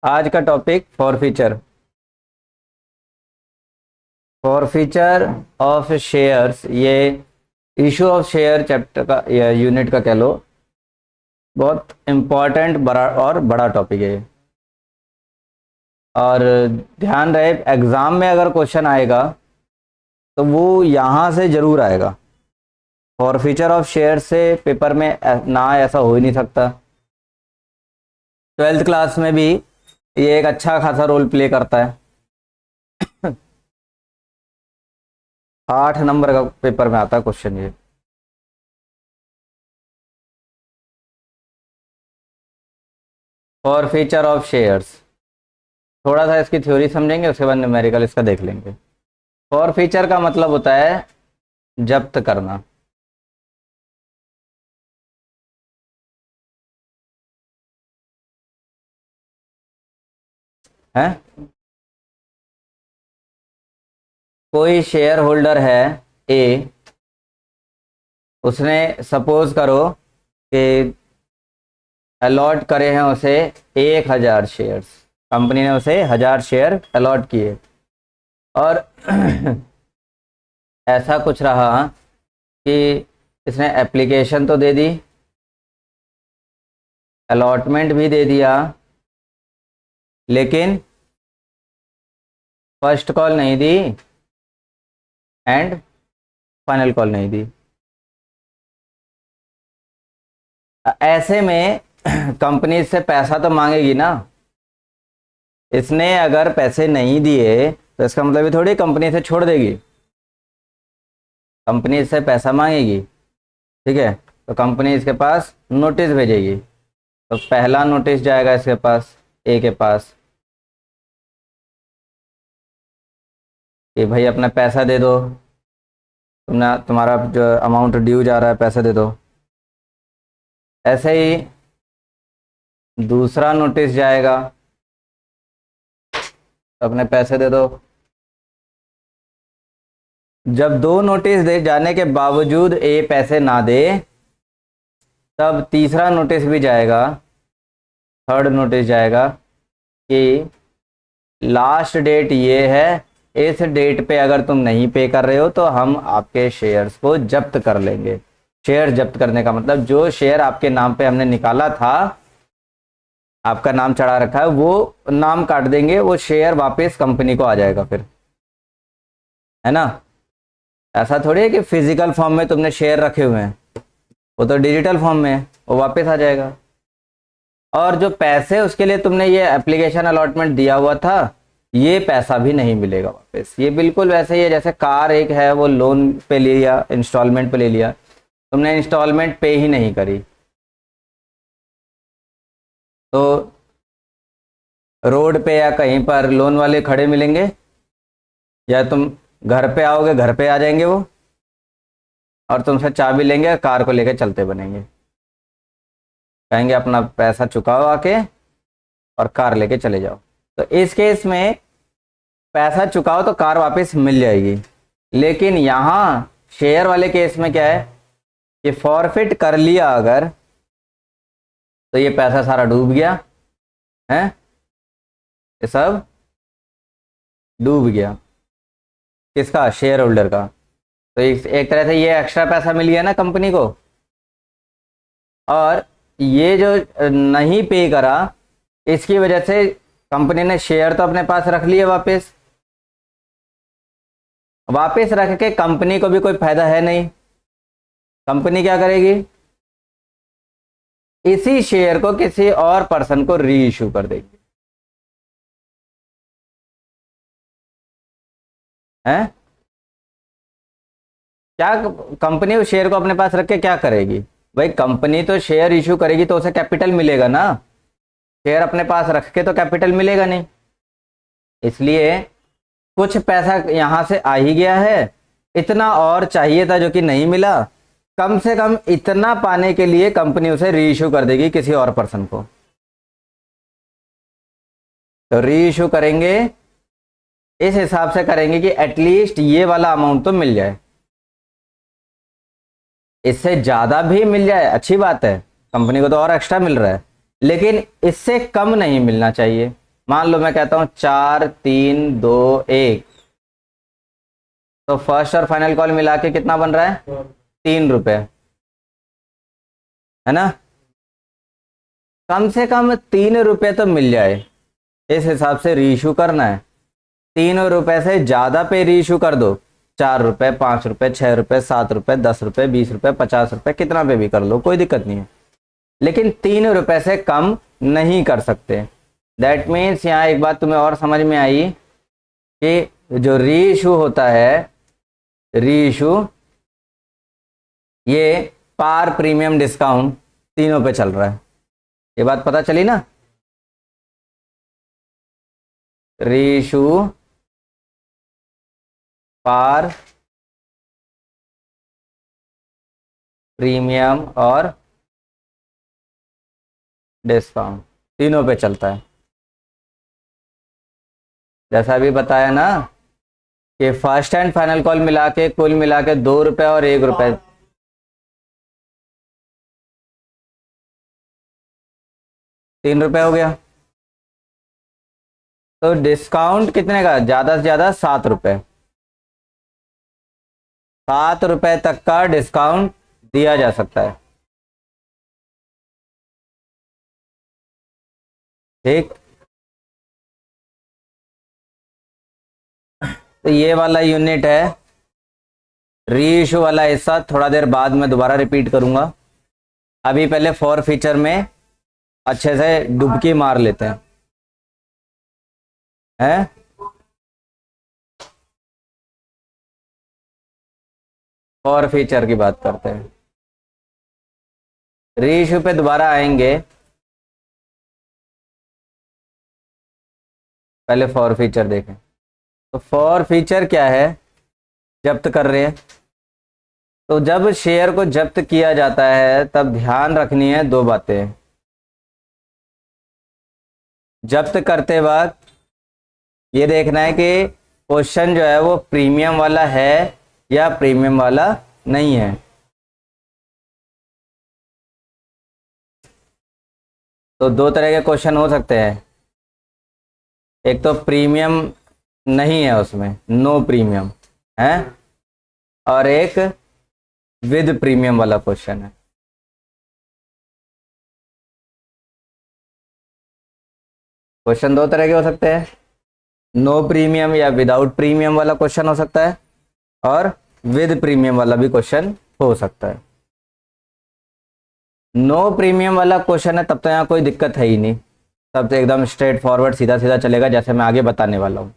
आज का topic forfeiture of shares. ये इशू ऑफ शेयर चैप्टर का या यूनिट का कह लो, बहुत इम्पॉर्टेंट बड़ा टॉपिक है ये। और ध्यान रहे, एग्जाम में अगर क्वेश्चन आएगा तो वो यहाँ से जरूर आएगा। फॉरफीचर ऑफ शेयर से पेपर में ना ऐसा हो ही नहीं सकता। 12th क्लास में भी ये एक अच्छा खासा रोल प्ले करता है। 8 नंबर का पेपर में आता है क्वेश्चन ये। फॉरफीचर ऑफ शेयर्स, थोड़ा सा इसकी थ्योरी समझेंगे, उसके बाद न्यूमेरिकल इसका देख लेंगे। फॉरफीचर का मतलब होता है जब्त करना। है कोई शेयर होल्डर है ए, उसने सपोज करो कि अलॉट करे हैं उसे 1000 शेयर्स। कंपनी ने उसे 1000 शेयर अलॉट किए और ऐसा कुछ रहा कि इसने एप्लीकेशन तो दे दी, अलॉटमेंट भी दे दिया, लेकिन फर्स्ट कॉल नहीं दी एंड फाइनल कॉल नहीं दी। ऐसे में कंपनी से पैसा तो मांगेगी ना। इसने अगर पैसे नहीं दिए तो इसका मतलब ये थोड़ी कंपनी से छोड़ देगी। कंपनी इससे पैसा मांगेगी, ठीक है, तो कंपनी इसके पास नोटिस भेजेगी। तो पहला नोटिस जाएगा इसके पास, ए के पास, कि भाई अपना पैसा दे दो, तुम्हारा जो अमाउंट ड्यू जा रहा है पैसा दे दो। ऐसे ही दूसरा नोटिस जाएगा, अपने पैसे दे दो। जब 2 नोटिस दे जाने के बावजूद ए पैसे ना दे, तब तीसरा नोटिस भी जाएगा, थर्ड नोटिस जाएगा कि लास्ट डेट ये है, इस डेट पे अगर तुम नहीं पे कर रहे हो तो हम आपके शेयर्स को जब्त कर लेंगे। शेयर जब्त करने का मतलब जो शेयर आपके नाम पे हमने निकाला था, आपका नाम चढ़ा रखा है, वो नाम काट देंगे, वो शेयर वापस कंपनी को आ जाएगा फिर, है ना। ऐसा थोड़ी है कि फिजिकल फॉर्म में तुमने शेयर रखे हुए हैं, वो तो डिजिटल फॉर्म में है, वो वापस आ जाएगा। और जो पैसे उसके लिए तुमने ये एप्लीकेशन अलॉटमेंट दिया हुआ था, ये पैसा भी नहीं मिलेगा वापस। ये बिल्कुल वैसे ही है जैसे कार एक है, वो लोन पे ले लिया, इंस्टॉलमेंट पे ले लिया, तुमने इंस्टॉलमेंट पे ही नहीं करी, तो रोड पे या कहीं पर लोन वाले खड़े मिलेंगे, या तुम घर पे आओगे, घर पे आ जाएंगे वो, और तुमसे चाबी लेंगे, कार को लेके चलते बनेंगे, कहेंगे अपना पैसा चुकाओ आके और कार लेके चले जाओ। तो इस केस में पैसा चुकाओ तो कार वापस मिल जाएगी। लेकिन यहाँ शेयर वाले केस में क्या है कि फॉरफिट कर लिया अगर, तो ये पैसा सारा डूब गया है, ये सब डूब गया। किसका? शेयर होल्डर का। तो एक तरह से ये एक्स्ट्रा पैसा मिल गया ना कंपनी को। और ये जो नहीं पे करा, इसकी वजह से कंपनी ने शेयर तो अपने पास रख लिए, वापस रख के कंपनी को भी कोई फायदा है नहीं। कंपनी क्या करेगी? इसी शेयर को किसी और पर्सन को री इशू कर देगी, है। क्या कंपनी उस शेयर को अपने पास रख के क्या करेगी? भाई कंपनी तो शेयर इशू करेगी तो उसे कैपिटल मिलेगा ना। शेयर अपने पास रख के तो कैपिटल मिलेगा नहीं, इसलिए कुछ पैसा यहां से आ ही गया है, इतना और चाहिए था जो कि नहीं मिला। कम से कम इतना पाने के लिए कंपनी उसे री इशू कर देगी किसी और पर्सन को। तो री इशू करेंगे, इस हिसाब से करेंगे कि एटलीस्ट ये वाला अमाउंट तो मिल जाए। इससे ज्यादा भी मिल जाए अच्छी बात है, कंपनी को तो और एक्स्ट्रा मिल रहा है, लेकिन इससे कम नहीं मिलना चाहिए। मान लो मैं कहता हूँ 4 3 2 1, तो फर्स्ट और फाइनल कॉल मिला के कितना बन रहा है? 3 रुपए, है ना? कम से कम 3 रुपए तो मिल जाए, इस हिसाब से रीइशू करना है। 3 रुपए से ज्यादा पे रीइशू कर दो, 4 रुपए, 5 रुपए, 6 रुपए, 7 रुपए, 10 रुपए, 20 रुपए, 50 रुपए, कितना पे भी कर लो, कोई दिक्कत नहीं है, लेकिन 3 रुपए से कम नहीं कर सकते। दैट मीन्स यहाँ एक बात तुम्हें और समझ में आई कि जो रीइशू होता है, रीइशू ये पार, प्रीमियम, डिस्काउंट तीनों पे चल रहा है। ये बात पता चली ना? रीइशू, पार, प्रीमियम और डिस्काउंट तीनों पे चलता है। जैसा अभी बताया ना कि फर्स्ट एंड फाइनल कॉल मिला के कुल मिला के 2 रुपए और 1 रुपए, 3 रुपए हो गया। तो डिस्काउंट कितने का? ज्यादा से ज्यादा 7 रुपए, 7 रुपए तक का डिस्काउंट दिया जा सकता है। ठीक, तो ये वाला यूनिट है। रीइशू वाला हिस्सा थोड़ा देर बाद में दोबारा रिपीट करूंगा। अभी पहले फॉर फीचर में अच्छे से डुबकी मार लेते हैं। फॉर फीचर की बात करते हैं, रीइशू पे दोबारा आएंगे, पहले फॉर फीचर देखें। तो फॉर फीचर क्या है? जब्त कर रहे हैं, तो जब शेयर को जब्त किया जाता है तब ध्यान रखनी है दो बातें। जब्त करते वक्त ये देखना है कि क्वेश्चन जो है वो प्रीमियम वाला है या प्रीमियम वाला नहीं है। तो दो तरह के क्वेश्चन हो सकते हैं, एक तो प्रीमियम नहीं है उसमें, नो प्रीमियम है, और एक विद प्रीमियम वाला क्वेश्चन है। क्वेश्चन दो तरह के हो सकते हैं, नो प्रीमियम या विदाउट प्रीमियम वाला क्वेश्चन हो सकता है, और विद प्रीमियम वाला भी क्वेश्चन हो सकता है। नो प्रीमियम वाला क्वेश्चन है तब तो यहाँ कोई दिक्कत है ही नहीं, तब तो एकदम स्ट्रेट फॉरवर्ड सीधा सीधा चलेगा, जैसे मैं आगे बताने वाला हूँ।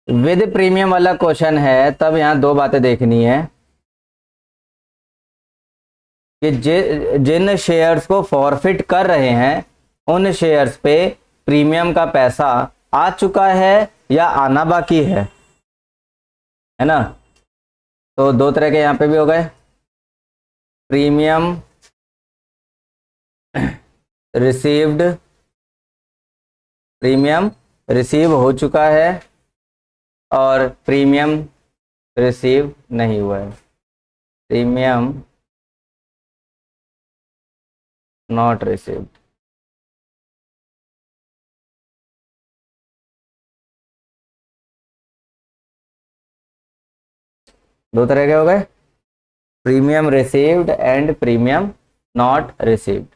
विद प्रीमियम वाला क्वेश्चन है तब यहाँ दो बातें देखनी है कि जिन शेयर्स को फॉरफिट कर रहे हैं उन शेयर्स पे प्रीमियम का पैसा आ चुका है या आना बाकी है ना? तो दो तरह के यहाँ पे भी हो गए, प्रीमियम रिसीव्ड, प्रीमियम रिसीव हो चुका है और प्रीमियम रिसीव नहीं हुआ है, प्रीमियम नॉट रिसीव्ड। दो तरह के हो गए, premium received and premium not received.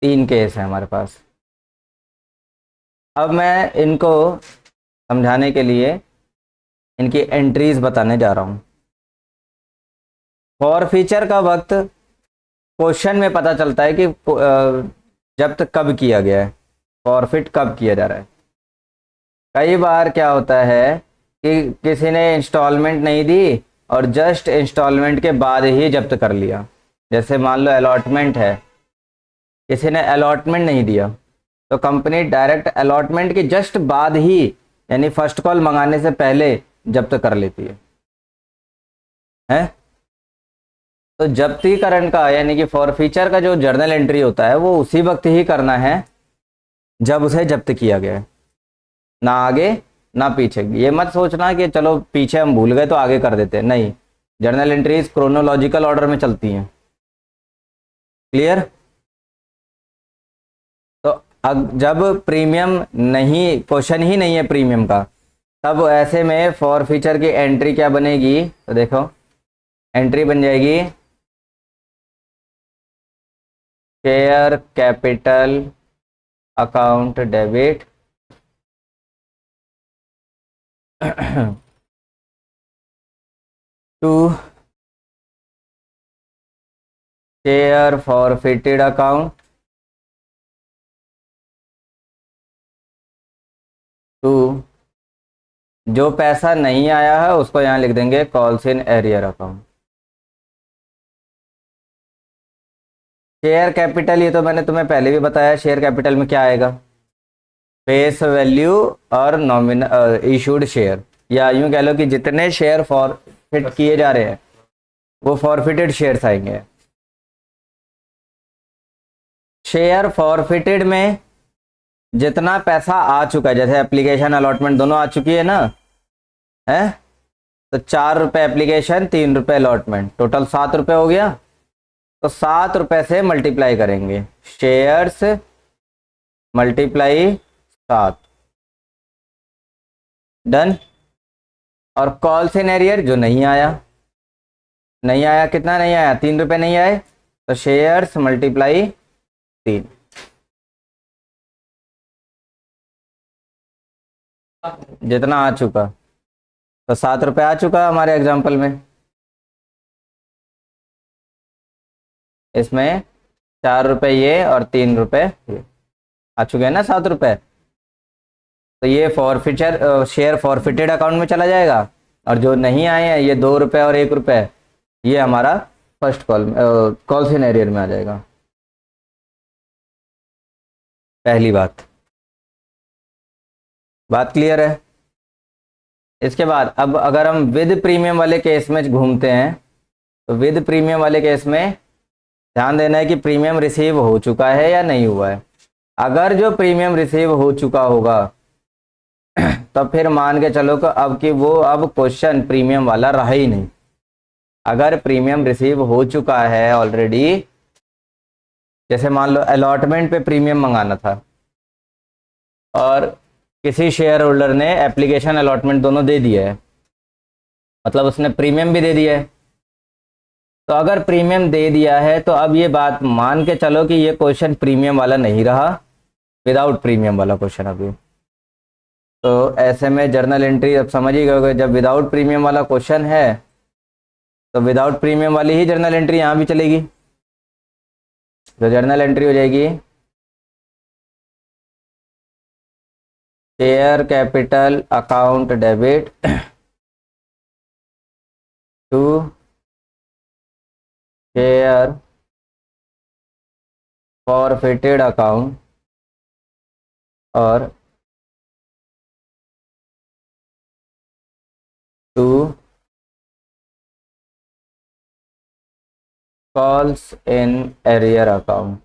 तीन केस है हमारे पास। अब मैं इनको समझाने के लिए इनकी एंट्रीज बताने जा रहा हूं। फॉर फीचर का वक्त क्वेश्चन में पता चलता है कि जब्त कब किया गया है, फॉरफिट कब किया जा रहा है। कई बार क्या होता है कि किसी ने इंस्टॉलमेंट नहीं दी और जस्ट इंस्टॉलमेंट के बाद ही जब्त कर लिया। जैसे मान लो अलॉटमेंट है, किसी ने अलॉटमेंट नहीं दिया तो कंपनी डायरेक्ट अलॉटमेंट के जस्ट बाद ही, यानी फर्स्ट कॉल मंगाने से पहले जब्त कर लेती है। तो जब्तीकरण का यानी कि फॉर फीचर का जो जर्नल एंट्री होता है वो उसी वक्त ही करना है जब उसे जब्त किया गया है, ना आगे ना पीछे। ये मत सोचना कि चलो पीछे हम भूल गए तो आगे कर देते हैं, नहीं, जर्नल एंट्रीज क्रोनोलॉजिकल ऑर्डर में चलती हैं। क्लियर? तो जब प्रीमियम नहीं, क्वेश्चन ही नहीं है प्रीमियम का, तब ऐसे में फॉर फीचर की एंट्री क्या बनेगी? तो देखो एंट्री बन जाएगी share capital account debit to share forfeited account to, जो पैसा नहीं आया है उसको यहाँ लिख देंगे calls in arrear account. Share capital, ये तो मैंने तुम्हें पहले भी बताया, शेयर कैपिटल में क्या आएगा? फेस वैल्यू और नॉमिन इशूड शेयर, या यूं कह लो कि जितने शेयर फॉरफिट किए जा रहे हैं वो फॉरफिटेड शेयर्स आएंगे। शेयर फॉरफिटेड में जितना पैसा आ चुका है, जैसे एप्लीकेशन अलॉटमेंट दोनों आ चुकी है ना, है, तो 4 रुपये एप्लीकेशन, 3 रुपये अलॉटमेंट, टोटल 7 रुपये हो गया। तो 7 रुपये से मल्टीप्लाई करेंगे, शेयर्स मल्टीप्लाई 7, डन। और कॉल्स इन एरियर जो नहीं आया, नहीं आया, कितना नहीं आया? 3 रुपये नहीं आए, तो शेयर्स मल्टीप्लाई 3। जितना आ चुका, तो 7 रुपये आ चुका हमारे एग्जाम्पल में। इसमें 4 रुपये ये और 3 रुपये ये आ चुके हैं ना, 7 रुपये। तो ये फॉरफिचर शेयर फॉरफिटेड अकाउंट में चला जाएगा, और जो नहीं आए हैं ये 2 रुपये और 1 रुपये, ये हमारा फर्स्ट कॉल इन एरियर में आ जाएगा। पहली बात क्लियर है? इसके बाद अब अगर हम विद प्रीमियम वाले केस में घूमते हैं, तो विद प्रीमियम वाले केस में ध्यान देना है कि प्रीमियम रिसीव हो चुका है या नहीं हुआ है। अगर जो प्रीमियम रिसीव हो चुका होगा तो फिर मान के चलो कि अब क्वेश्चन प्रीमियम वाला रहा ही नहीं। अगर प्रीमियम रिसीव हो चुका है ऑलरेडी, जैसे मान लो अलॉटमेंट पे प्रीमियम मंगाना था और किसी शेयर होल्डर ने एप्लीकेशन अलॉटमेंट दोनों दे दिया है, मतलब उसने प्रीमियम भी दे दिया है। तो अगर प्रीमियम दे दिया है तो अब ये बात मान के चलो कि ये क्वेश्चन प्रीमियम वाला नहीं रहा, विदाउट प्रीमियम वाला क्वेश्चन अभी। तो ऐसे में जर्नल एंट्री अब समझ ही गए, जब विदाउट प्रीमियम वाला क्वेश्चन है तो विदाउट प्रीमियम वाली ही जर्नल एंट्री यहाँ भी चलेगी। जो जर्नल एंट्री हो जाएगी share capital account debit to share forfeited account और to calls in arrear account.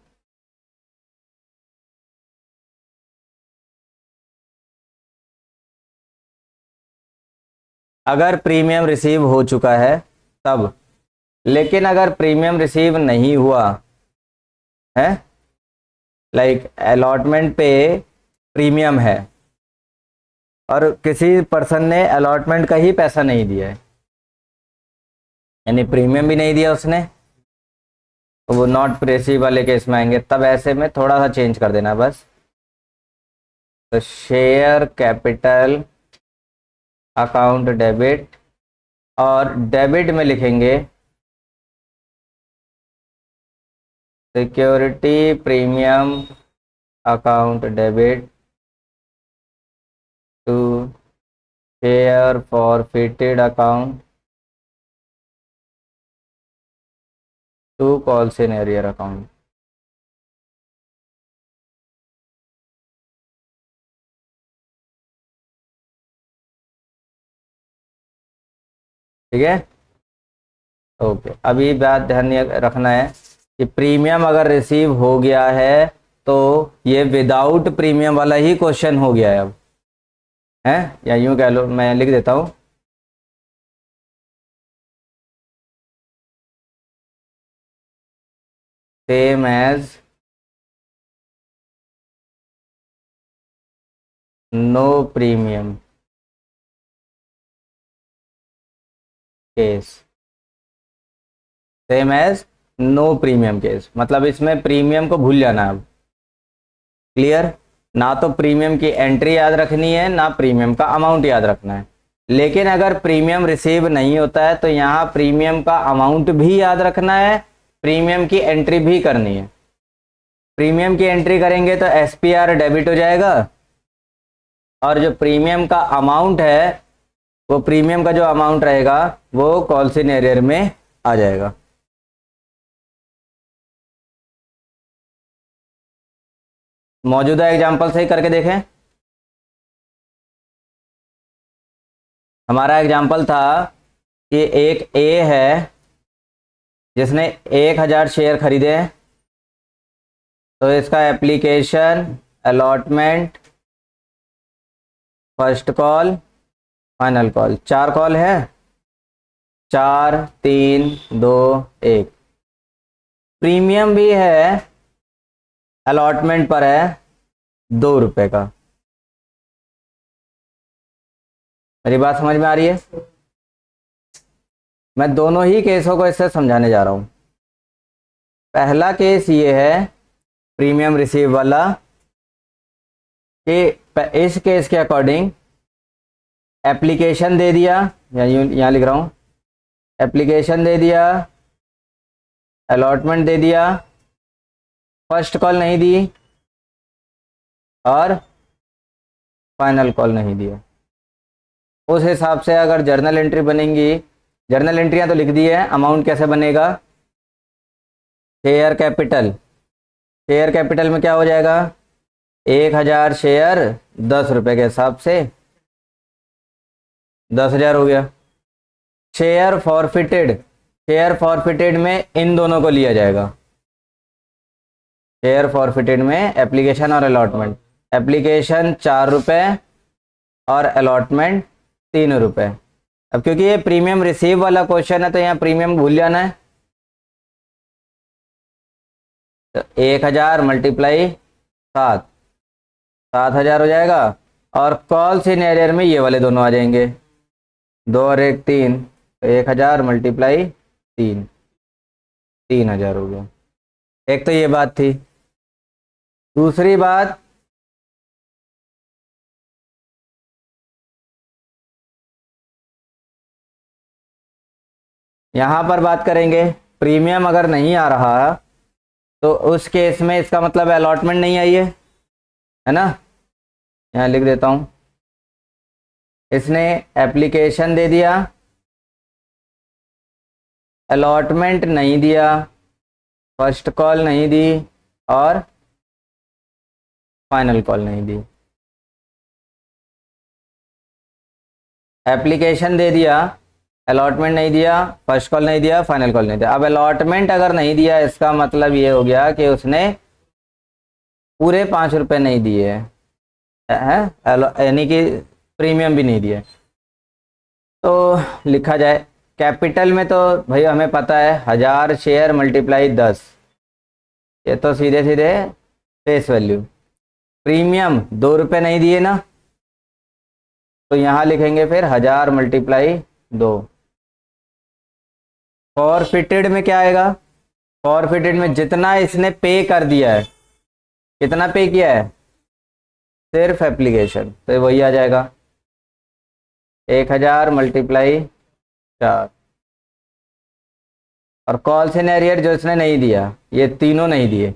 अगर प्रीमियम रिसीव हो चुका है तब, लेकिन अगर प्रीमियम रिसीव नहीं हुआ है, लाइक अलॉटमेंट पे प्रीमियम है और किसी पर्सन ने अलॉटमेंट का ही पैसा नहीं दिया है, यानी प्रीमियम भी नहीं दिया उसने, तो वो नॉट रिसीव वाले केस में आएंगे। तब ऐसे में थोड़ा सा चेंज कर देना बस, तो शेयर कैपिटल अकाउंट डेबिट, और डेबिट में लिखेंगे security premium account debit to share forfeited account to calls in arrear account. ठीक है, ओके। अभी बात ध्यान रखना है कि प्रीमियम अगर रिसीव हो गया है तो ये विदाउट प्रीमियम वाला ही क्वेश्चन हो गया है अब, है, या यूं कह लो, मैं लिख देता हूं, same as no premium case, same as no premium case, मतलब इसमें प्रीमियम को भूल जाना है अब। क्लियर? ना तो प्रीमियम की एंट्री याद रखनी है, ना प्रीमियम का अमाउंट याद रखना है। लेकिन अगर प्रीमियम रिसीव नहीं होता है तो यहाँ प्रीमियम का अमाउंट भी याद रखना है, प्रीमियम की एंट्री भी करनी है। प्रीमियम की एंट्री करेंगे तो एसपीआर डेबिट हो जाएगा, और जो प्रीमियम का अमाउंट है, वो प्रीमियम का जो अमाउंट रहेगा वो कॉल्स इन एरियर में आ जाएगा। मौजूदा एग्जाम्पल से ही करके देखें। हमारा एग्जाम्पल था कि एक ए है जिसने 1000 शेयर खरीदे, तो इसका application, allotment, first call, final call, 4 call है, 4 3 2 1। प्रीमियम भी है, अलॉटमेंट पर है 2 रुपए का। मेरी बात समझ में आ रही है? मैं दोनों ही केसों को इससे समझाने जा रहा हूं। पहला केस ये है प्रीमियम रिसीव वाला, कि इस केस के अकॉर्डिंग एप्लीकेशन दे दिया, या यहाँ लिख रहा हूं, एप्लीकेशन दे दिया, अलॉटमेंट दे दिया, फर्स्ट कॉल नहीं दी, और फाइनल कॉल नहीं दिया। उस हिसाब से अगर जर्नल एंट्री बनेंगी, जर्नल एंट्रियां तो लिख दी है, अमाउंट कैसे बनेगा, शेयर कैपिटल, शेयर कैपिटल में क्या हो जाएगा, 1000 शेयर 10 रुपए के हिसाब से 10,000 हो गया। शेयर फॉरफिटेड, शेयर फॉरफिटेड में इन दोनों को लिया जाएगा, शेयर फॉरफिटेड में एप्लीकेशन और अलॉटमेंट, एप्लीकेशन 4 रुपए और अलॉटमेंट 3 रुपए। अब क्योंकि ये प्रीमियम रिसीव वाला क्वेश्चन है तो यहाँ प्रीमियम भूल जाना है, तो 1000 मल्टीप्लाई 7, 7000 हो जाएगा, और कॉल्स इन एरियर में ये वाले दोनों आ जाएंगे, 2 और 1 3, 1000 मल्टीप्लाई 3, 3000 हो गया। एक तो ये बात थी। दूसरी बात, यहां पर बात करेंगे, प्रीमियम अगर नहीं आ रहा तो उस केस में इसका मतलब अलॉटमेंट नहीं आई है ना। यहाँ लिख देता हूं, इसने एप्लीकेशन दे दिया, अलॉटमेंट नहीं दिया, फर्स्ट कॉल नहीं दी, और फाइनल कॉल नहीं दी। एप्लीकेशन दे दिया, अलॉटमेंट नहीं दिया, फर्स्ट कॉल नहीं दिया, फाइनल कॉल नहीं दिया। अब अलॉटमेंट अगर नहीं दिया, इसका मतलब ये हो गया कि उसने पूरे 5 रुपए नहीं दिए हैं, यानी कि प्रीमियम भी नहीं दिए। तो लिखा जाए कैपिटल में, तो भाई हमें पता है 1000 शेयर मल्टीप्लाई 10, ये तो सीधे सीधे फेस वैल्यू। प्रीमियम 2 रुपए नहीं दिए ना, तो यहाँ लिखेंगे फिर 1000 मल्टीप्लाई 2। फॉरफिटेड में क्या आएगा, फॉरफिटेड में जितना इसने पे कर दिया है, कितना पे किया है, सिर्फ एप्लीकेशन, तो वही आ जाएगा 1000 मल्टीप्लाई 4। और कॉल्स इन एरियर जो इसने नहीं दिया, ये तीनों नहीं दिए,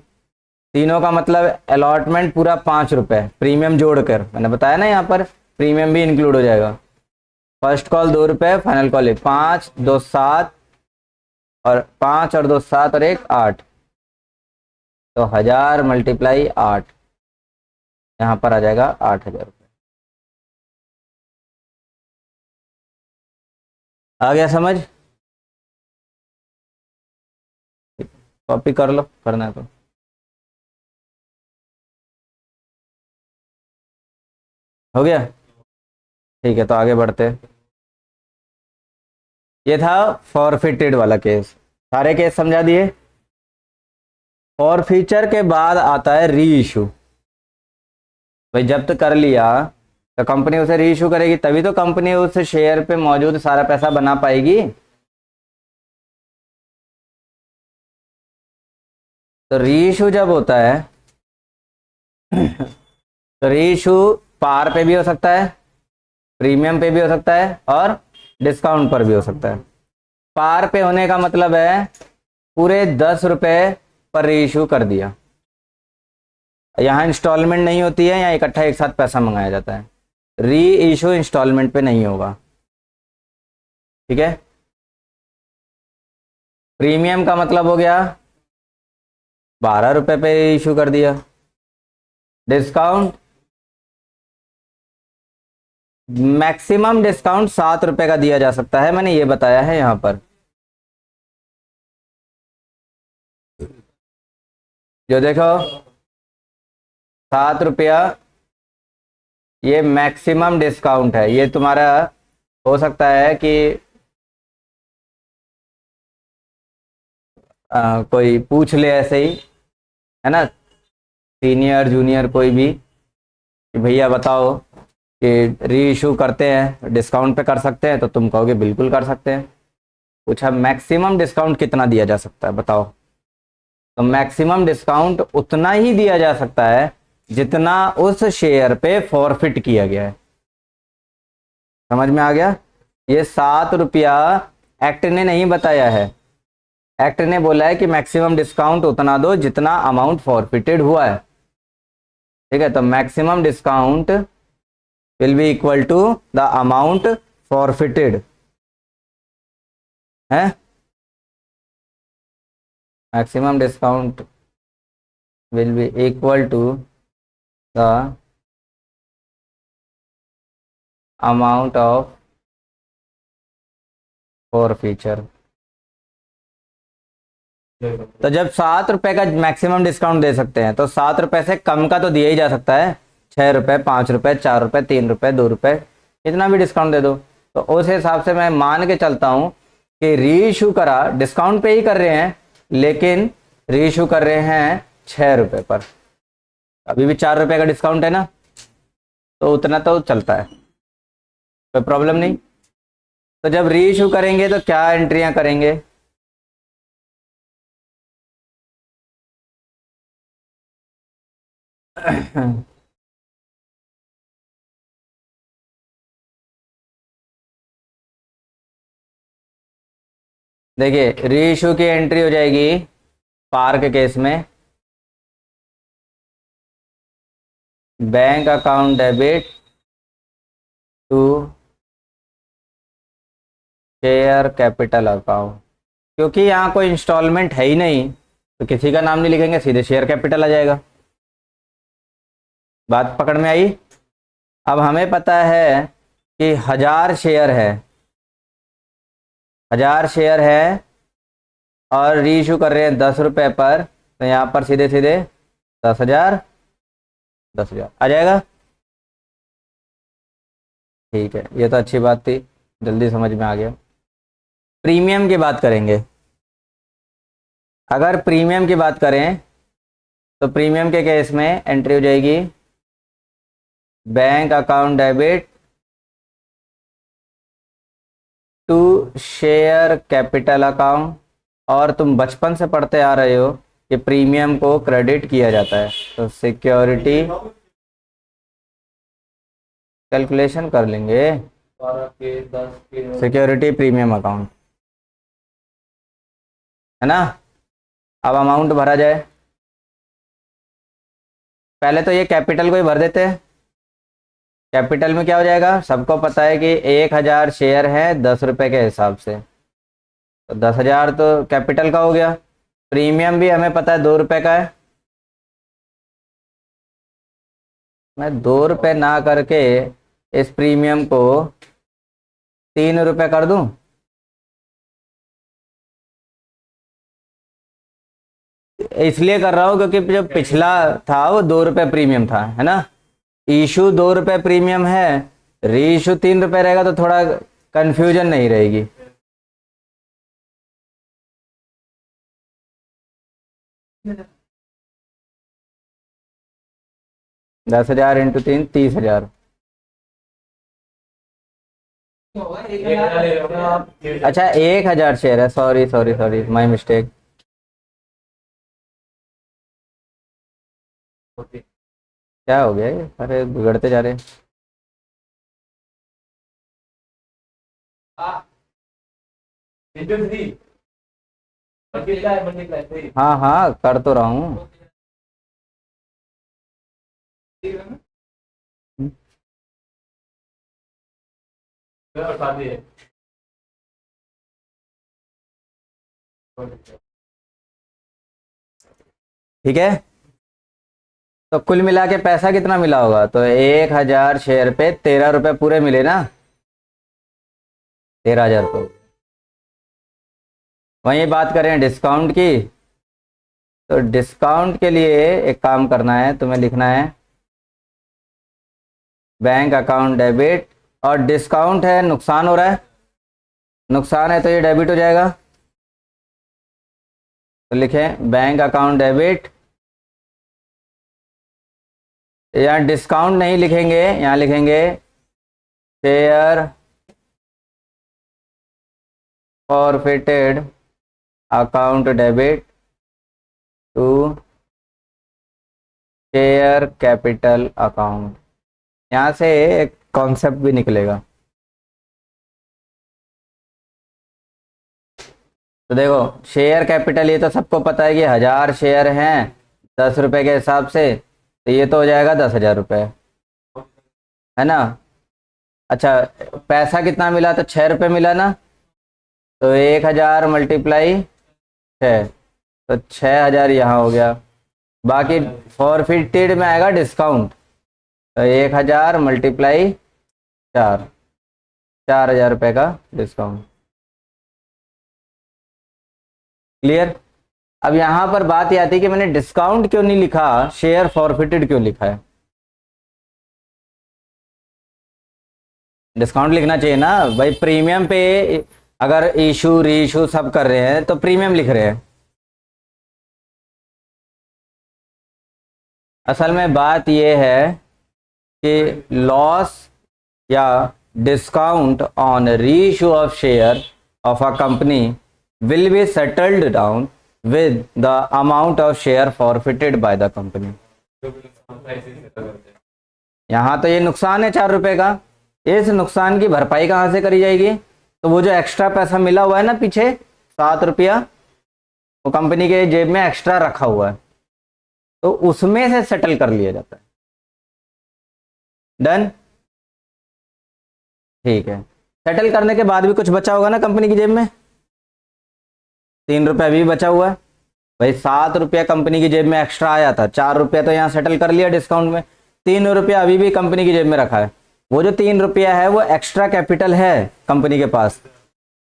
तीनों का मतलब अलॉटमेंट पूरा 5 रुपए, प्रीमियम जोड़कर, मैंने बताया ना यहाँ पर प्रीमियम भी इंक्लूड हो जाएगा। फर्स्ट कॉल 2 रुपए, फाइनल कॉल 5 2 7, और 5 और 2 7 और 1 8, तो 1000 मल्टीप्लाई 8, यहाँ पर आ जाएगा 8000 रुपये। आ गया समझ? कॉपी कर लो, करना है तो। हो गया? ठीक है, तो आगे बढ़ते। ये था फॉरफिटेड वाला केस, सारे केस समझा दिए। फॉरफीचर के बाद आता है री इशू। भाई जब्त कर लिया तो कंपनी उसे री इशू करेगी, तभी तो कंपनी उस शेयर पे मौजूद सारा पैसा बना पाएगी। तो री इशू जब होता है तो री इशू पार पे भी हो सकता है, प्रीमियम पे भी हो सकता है और डिस्काउंट पर भी हो सकता है। पार पे होने का मतलब है पूरे 10 रुपए पर री इशू कर दिया। यहाँ इंस्टॉलमेंट नहीं होती है, यहाँ इकट्ठा एक साथ पैसा मंगाया जाता है। री इशू इंस्टॉलमेंट पे नहीं होगा, ठीक है। प्रीमियम का मतलब हो गया 12 रुपए पे इशू कर दिया। डिस्काउंट, मैक्सिमम डिस्काउंट 7 रुपए का दिया जा सकता है, मैंने ये बताया है यहां पर। जो देखो 7 रुपया ये मैक्सिमम डिस्काउंट है। ये तुम्हारा हो सकता है कि कोई पूछ ले ऐसे ही, है ना, सीनियर जूनियर कोई भी, कि भैया बताओ कि री इशू करते हैं डिस्काउंट पे कर सकते हैं, तो तुम कहोगे बिल्कुल कर सकते हैं। पूछा मैक्सिमम डिस्काउंट कितना दिया जा सकता है बताओ, तो मैक्सिमम डिस्काउंट उतना ही दिया जा सकता है जितना उस शेयर पे फॉरफिट किया गया है। समझ में आ गया? ये 7 रुपया एक्ट ने नहीं बताया है, एक्ट ने बोला है कि मैक्सिमम डिस्काउंट उतना दो जितना अमाउंट फॉरफिटेड हुआ है, ठीक है। तो maximum discount will be equal to the amount forfeited है। Maximum discount will be equal to the amount of forfeiture. तो जब 7 रुपए का मैक्सिमम डिस्काउंट दे सकते हैं, तो 7 रुपए से कम का तो दिया ही जा सकता है। 6 रुपए, 5 रुपए, 4 रुपए, 3 रुपए, 2 रुपए, इतना भी डिस्काउंट दे दो। तो उस हिसाब से मैं मान के चलता हूं कि री इशू करा, डिस्काउंट पे ही कर रहे हैं, लेकिन री इशू कर रहे हैं 6 रुपए पर। अभी भी 4 रुपए का डिस्काउंट है ना, तो उतना तो चलता है, कोई प्रॉब्लम नहीं। तो जब री इशू करेंगे तो क्या एंट्रियां करेंगे? देखिए री इशू की एंट्री हो जाएगी पार के केस में bank account debit to share capital account. क्योंकि यहाँ कोई इंस्टॉलमेंट है ही नहीं, तो किसी का नाम नहीं लिखेंगे, सीधे शेयर कैपिटल आ जाएगा। बात पकड़ में आई? अब हमें पता है कि 1000 शेयर है, 1000 शेयर है और री इशू कर रहे हैं 10 रुपए पर, तो यहाँ पर सीधे सीधे 10,000 10,000 आ जाएगा। ठीक है, ये तो अच्छी बात थी, जल्दी समझ में आ गया। प्रीमियम की बात करेंगे। अगर प्रीमियम की बात करें तो प्रीमियम के केस में एंट्री हो जाएगी bank account debit to share capital account. और तुम बचपन से पढ़ते आ रहे हो कि प्रीमियम को क्रेडिट किया जाता है, तो सिक्योरिटी कैलकुलेशन कर लेंगे, सिक्योरिटी प्रीमियम अकाउंट, है ना। अब अमाउंट भरा जाए, पहले तो ये कैपिटल को ही भर देते हैं। कैपिटल में क्या हो जाएगा, सबको पता है कि 1000 शेयर है 10 रुपए के हिसाब से, तो 10,000 तो कैपिटल का हो गया। प्रीमियम भी हमें पता है 2 रुपए का है। मैं 2 रुपए ना करके इस प्रीमियम को 3 रुपए कर दूं, इसलिए कर रहा हूं क्योंकि जो पिछला था वो 2 रुपए प्रीमियम था, है ना। इशू 2 रुपये प्रीमियम है, री इशू 3 रुपये रहेगा, तो थोड़ा कंफ्यूजन नहीं रहेगी। दस हजार इंटू 3, 30 हजार। अच्छा 1 हजार शेयर है, sorry sorry sorry, my mistake. क्या हो गया ये, अरे बिगड़ते जा रहे हैं। हाँ हाँ कर तो रहा हूँ। ठीक है, तो कुल मिला के पैसा कितना मिला होगा, तो 1 हजार शेयर पे 13 रुपये पूरे मिले ना, 13 हजार रुपये। वहीं बात करें डिस्काउंट की, तो डिस्काउंट के लिए एक काम करना है, तुम्हें लिखना है बैंक अकाउंट डेबिट, और डिस्काउंट है, नुकसान हो रहा है, नुकसान है तो ये डेबिट हो जाएगा। तो लिखें बैंक अकाउंट डेबिट, यहाँ डिस्काउंट नहीं लिखेंगे, यहाँ लिखेंगे share forfeited account debit to share capital account. यहाँ से एक कॉन्सेप्ट भी निकलेगा। तो देखो शेयर कैपिटल, ये तो सबको पता है कि 1000 शेयर हैं 10 रुपये के हिसाब से, तो ये तो हो जाएगा 10 हजार रुपये, है ना। अच्छा पैसा कितना मिला, तो 6 रुपये मिला ना, तो 1 हजार मल्टीप्लाई 6, तो 6 हजार यहाँ हो गया। बाकी फॉरफिटेड में आएगा डिस्काउंट, तो 1 हजार मल्टीप्लाई 4, 4 हजार रुपये का डिस्काउंट। क्लियर। अब यहाँ पर बात ये आती है कि मैंने डिस्काउंट क्यों नहीं लिखा, शेयर फॉरफिटेड क्यों लिखा है। डिस्काउंट लिखना चाहिए ना भाई, प्रीमियम पे अगर इशू री इशू सब कर रहे हैं तो प्रीमियम लिख रहे हैं। असल में बात यह है कि लॉस या डिस्काउंट ऑन री issue of share of a company will be settled down with the amount of share forfeited by the company। यहाँ तो ये नुकसान है 4 रुपए का, इस नुकसान की भरपाई कहाँ से करी जाएगी, तो वो जो एक्स्ट्रा पैसा मिला हुआ है ना पीछे 7 रुपया, वो कंपनी के जेब में एक्स्ट्रा रखा हुआ है, तो उसमें से सेटल कर लिया जाता है। डन, ठीक है। सेटल करने के बाद भी कुछ बचा होगा ना कंपनी की जेब में, 3 रुपया भी बचा हुआ है भाई, 7 रुपया कंपनी की जेब में एक्स्ट्रा आया था, 4 रुपया तो यहाँ सेटल कर लिया डिस्काउंट में, 3 रुपया अभी भी कंपनी की जेब में रखा है। वो जो 3 रुपया है वो एक्स्ट्रा कैपिटल है कंपनी के पास,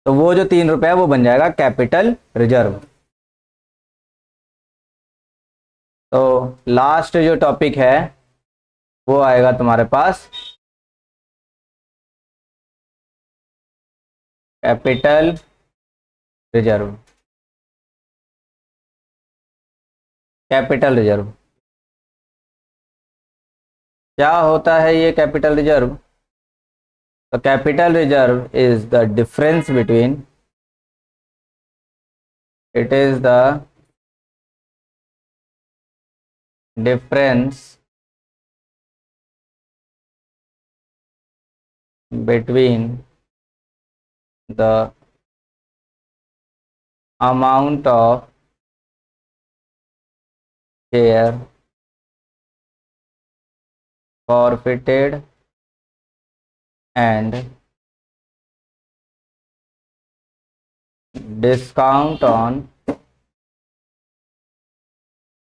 तो वो जो 3 रुपया है वो बन जाएगा कैपिटल रिजर्व। तो लास्ट जो टॉपिक है वो आएगा तुम्हारे पास कैपिटल रिजर्व। कैपिटल रिजर्व क्या होता है, ये कैपिटल रिजर्व, तो capital reserve is the difference between, it is the difference between the amount of share forfeited and discount on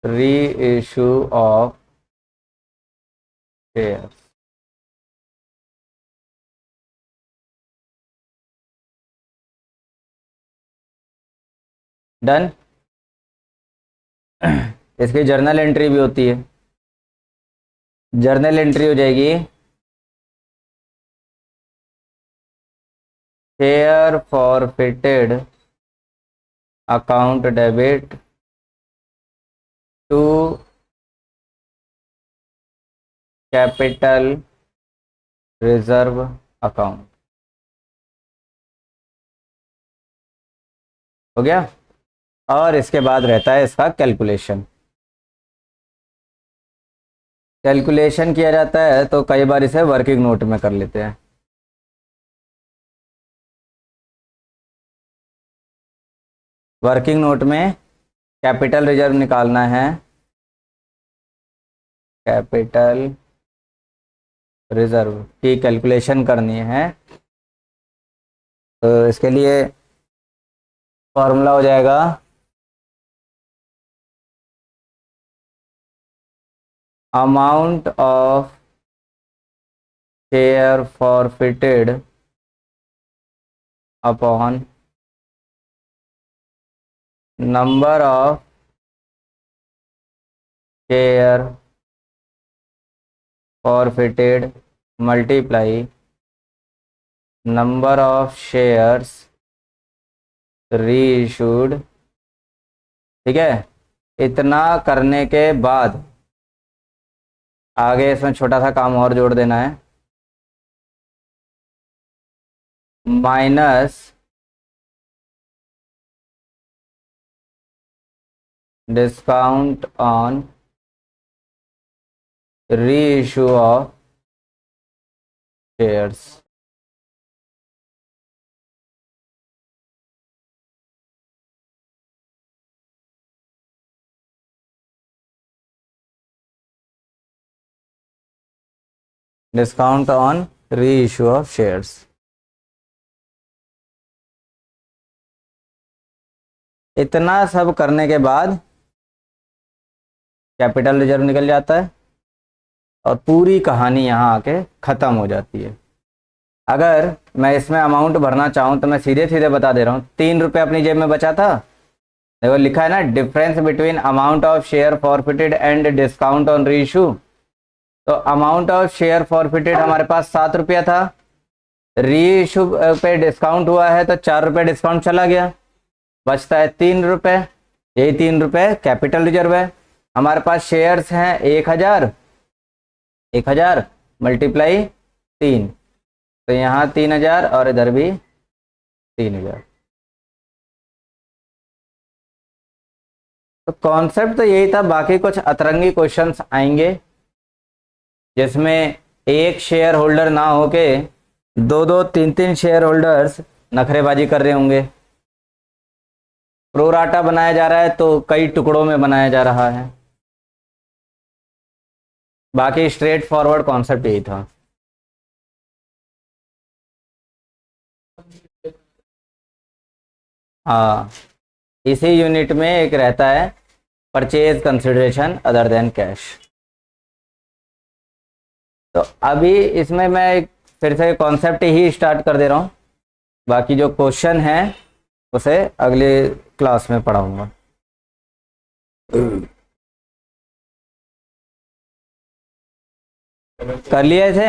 reissue of shares। Done. इसकी जर्नल एंट्री भी होती है। Journal entry हो जाएगी share forfeited account debit to capital reserve account. हो गया। और इसके बाद रहता है इसका कैलकुलेशन। कैलकुलेशन किया जाता है तो कई बार इसे वर्किंग नोट में कर लेते हैं। वर्किंग नोट में कैपिटल रिजर्व निकालना है, कैपिटल रिजर्व की कैलकुलेशन करनी है। तो इसके लिए फॉर्मूला हो जाएगा amount of share forfeited upon number of share forfeited multiply number of shares reissued. ठीक है। इतना करने के बाद आगे इसमें छोटा सा काम और जोड़ देना है, minus discount on reissue of shares. Discount on reissue of shares. इतना सब करने के बाद कैपिटल रिजर्व निकल जाता है और पूरी कहानी यहाँ आके ख़त्म हो जाती है। अगर मैं इसमें अमाउंट भरना चाहूँ तो मैं सीधे सीधे बता दे रहा हूँ, 3 रुपये अपनी जेब में बचा था, देखो लिखा है ना difference between amount of share forfeited and discount on reissue. तो अमाउंट ऑफ शेयर फॉरफिटेड हमारे पास 7 रुपया था, रीइशू पे डिस्काउंट हुआ है तो 4 रुपये डिस्काउंट चला गया, बचता है 3 रुपये। यही 3 रुपये कैपिटल रिजर्व है। हमारे पास शेयर्स हैं 1000, 1000 मल्टीप्लाई 3, तो यहाँ 3000 और इधर भी 3000। तो कॉन्सेप्ट तो यही था, बाकी कुछ अतरंगी क्वेश्चंस आएंगे जिसमें एक शेयर होल्डर ना होके 2-2, 3-3 शेयर होल्डर्स नखरेबाजी कर रहे होंगे। प्रोराटा बनाया जा रहा है तो कई टुकड़ों में बनाया जा रहा है। बाकी स्ट्रेट फॉरवर्ड कॉन्सेप्ट यही था। हाँ, इसी यूनिट में एक रहता है purchase consideration other than cash. तो अभी इसमें मैं फिर से कॉन्सेप्ट ही स्टार्ट कर दे रहा हूँ, बाकी जो क्वेश्चन है उसे अगले क्लास में पढ़ाऊंगा। कर लिया इसे।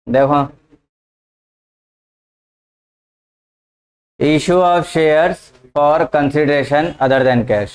देखो, issue of shares for consideration other than cash.